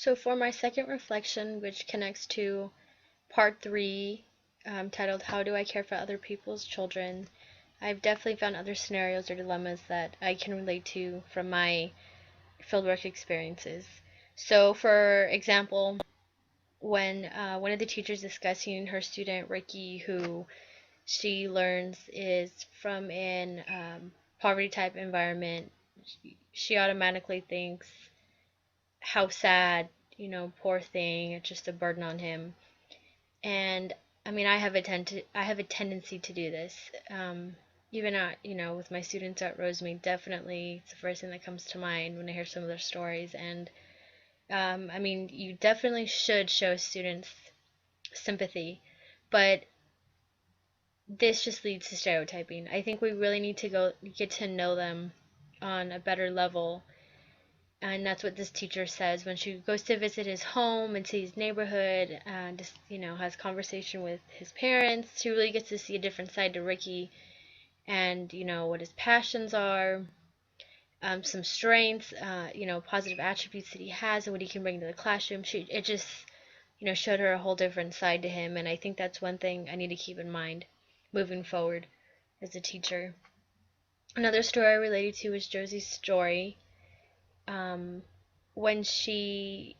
So for my second reflection, which connects to part three, titled How Do I Care for Other People's Children, I've definitely found other scenarios or dilemmas that I can relate to from my fieldwork experiences. So, for example, when one of the teachers discussing her student Ricky, who she learns is from an poverty type environment, she automatically thinks, how sad, poor thing, it's just a burden on him. And I mean, I have a tendency to do this. Even at, with my students at Rosemead, definitely it's the first thing that comes to mind when I hear some of their stories. And I mean, you definitely should show students sympathy, but this just leads to stereotyping. I think we really need to go get to know them on a better level. And that's what this teacher says when she goes to visit his home and sees his neighborhood and just, has conversation with his parents. She really gets to see a different side to Ricky and, what his passions are, some strengths, positive attributes that he has and what he can bring to the classroom. It just, showed her a whole different side to him. And I think that's one thing I need to keep in mind moving forward as a teacher. Another story I related to is Josie's story. Um, when she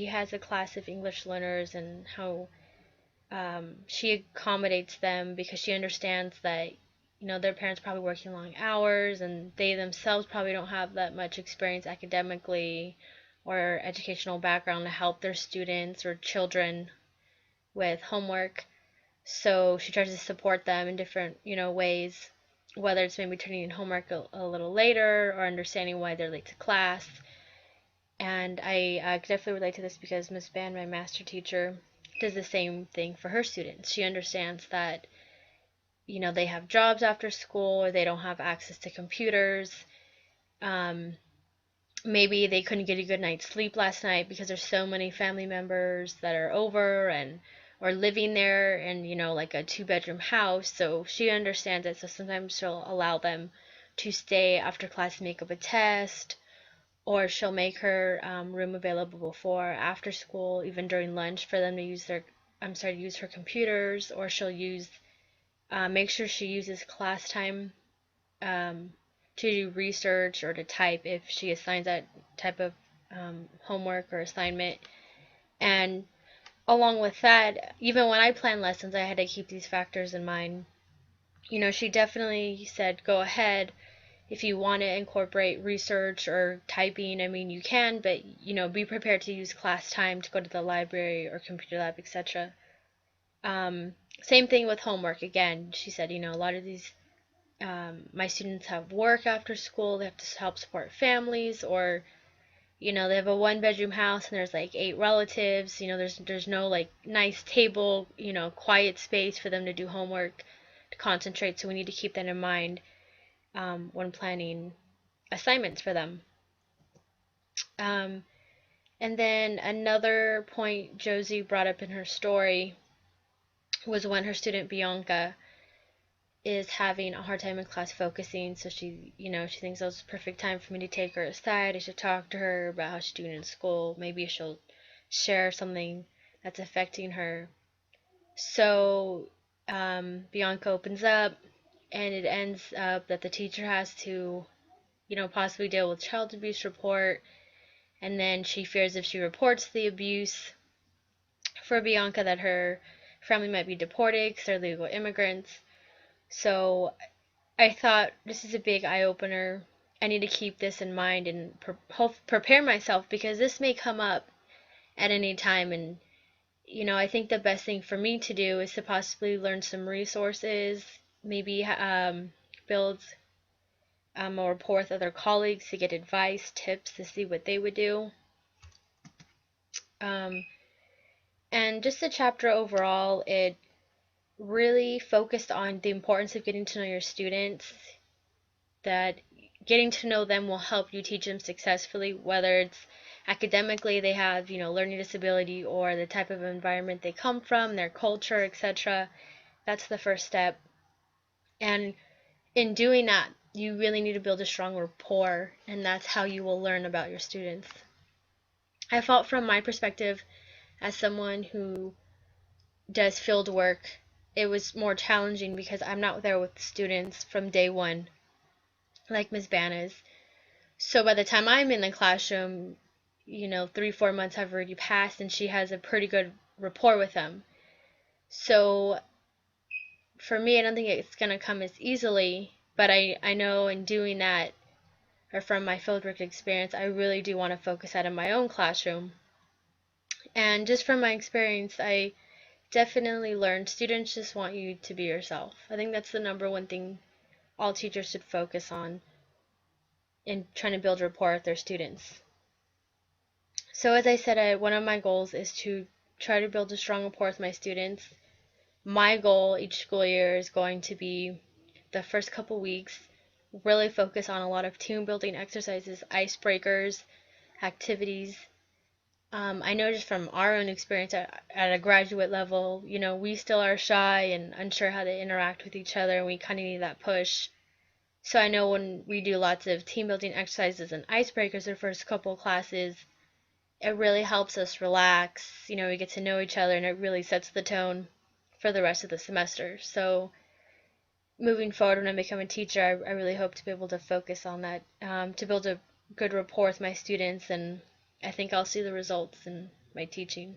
has a class of English learners and how she accommodates them because she understands that their parents probably working long hours and they themselves probably don't have that much experience academically or educational background to help their students or children with homework. So she tries to support them in different ways, whether it's maybe turning in homework a little later or understanding why they're late to class. And I definitely relate to this because Miss Band, my master teacher, does the same thing for her students. She understands that, they have jobs after school or they don't have access to computers. Um, Maybe they couldn't get a good night's sleep last night because there's so many family members that are over and or living there and like a two-bedroom house. So she understands it. So sometimes she'll allow them to stay after class and make up a test, or she'll make her room available before, after school, even during lunch for them to use use her computers, or she'll make sure she uses class time um, to do research or to type if she assigns that type of homework or assignment. And along with that, even when I plan lessons, I had to keep these factors in mind. She definitely said, go ahead, if you want to incorporate research or typing, I mean, you can, but, be prepared to use class time to go to the library or computer lab, etc. Same thing with homework. Again, she said, a lot of these, my students have work after school, they have to help support families, or, they have a one-bedroom house and there's like 8 relatives, there's no like nice table, quiet space for them to do homework, to concentrate, so we need to keep that in mind when planning assignments for them. Um, and then another point Josie brought up in her story was when her student Bianca is having a hard time in class focusing. So she thinks that was the perfect time for me to take her aside. I should talk to her about how she's doing in school. Maybe she'll share something that's affecting her. So Bianca opens up, and it ends up that the teacher has to, possibly deal with child abuse report. And then she fears if she reports the abuse for Bianca that her family might be deported because they're legal immigrants. So I thought this is a big eye opener. I need to keep this in mind and prepare myself because this may come up at any time. And, I think the best thing for me to do is to possibly learn some resources, maybe build a rapport with other colleagues to get advice, tips to see what they would do. Um, and just the chapter overall, it really focused on the importance of getting to know your students, that getting to know them will help you teach them successfully, whether it's academically they have, learning disability, or the type of environment they come from, their culture, etc. That's the first step. And in doing that, you really need to build a strong rapport, and that's how you will learn about your students. I felt from my perspective as someone who does field work, it was more challenging because I'm not there with the students from day one, like Ms. Ban is. So by the time I'm in the classroom, 3, 4 months have already passed and she has a pretty good rapport with them. So for me, I don't think it's going to come as easily, but I know in doing that, or from my fieldwork experience, I really do want to focus out in my own classroom. And just from my experience, I definitely learned students just want you to be yourself. I think that's the number one thing all teachers should focus on in trying to build rapport with their students. So as I said, one of my goals is to try to build a strong rapport with my students. My goal each school year is going to be the first couple weeks really focus on a lot of team building exercises, icebreakers, activities. I know just from our own experience at a graduate level, we still are shy and unsure how to interact with each other, and we kind of need that push. So I know when we do lots of team building exercises and icebreakers the first couple classes, it really helps us relax. We get to know each other, and it really sets the tone for the rest of the semester. So moving forward, when I become a teacher, I really hope to be able to focus on that, to build a good rapport with my students, and I think I'll see the results in my teaching.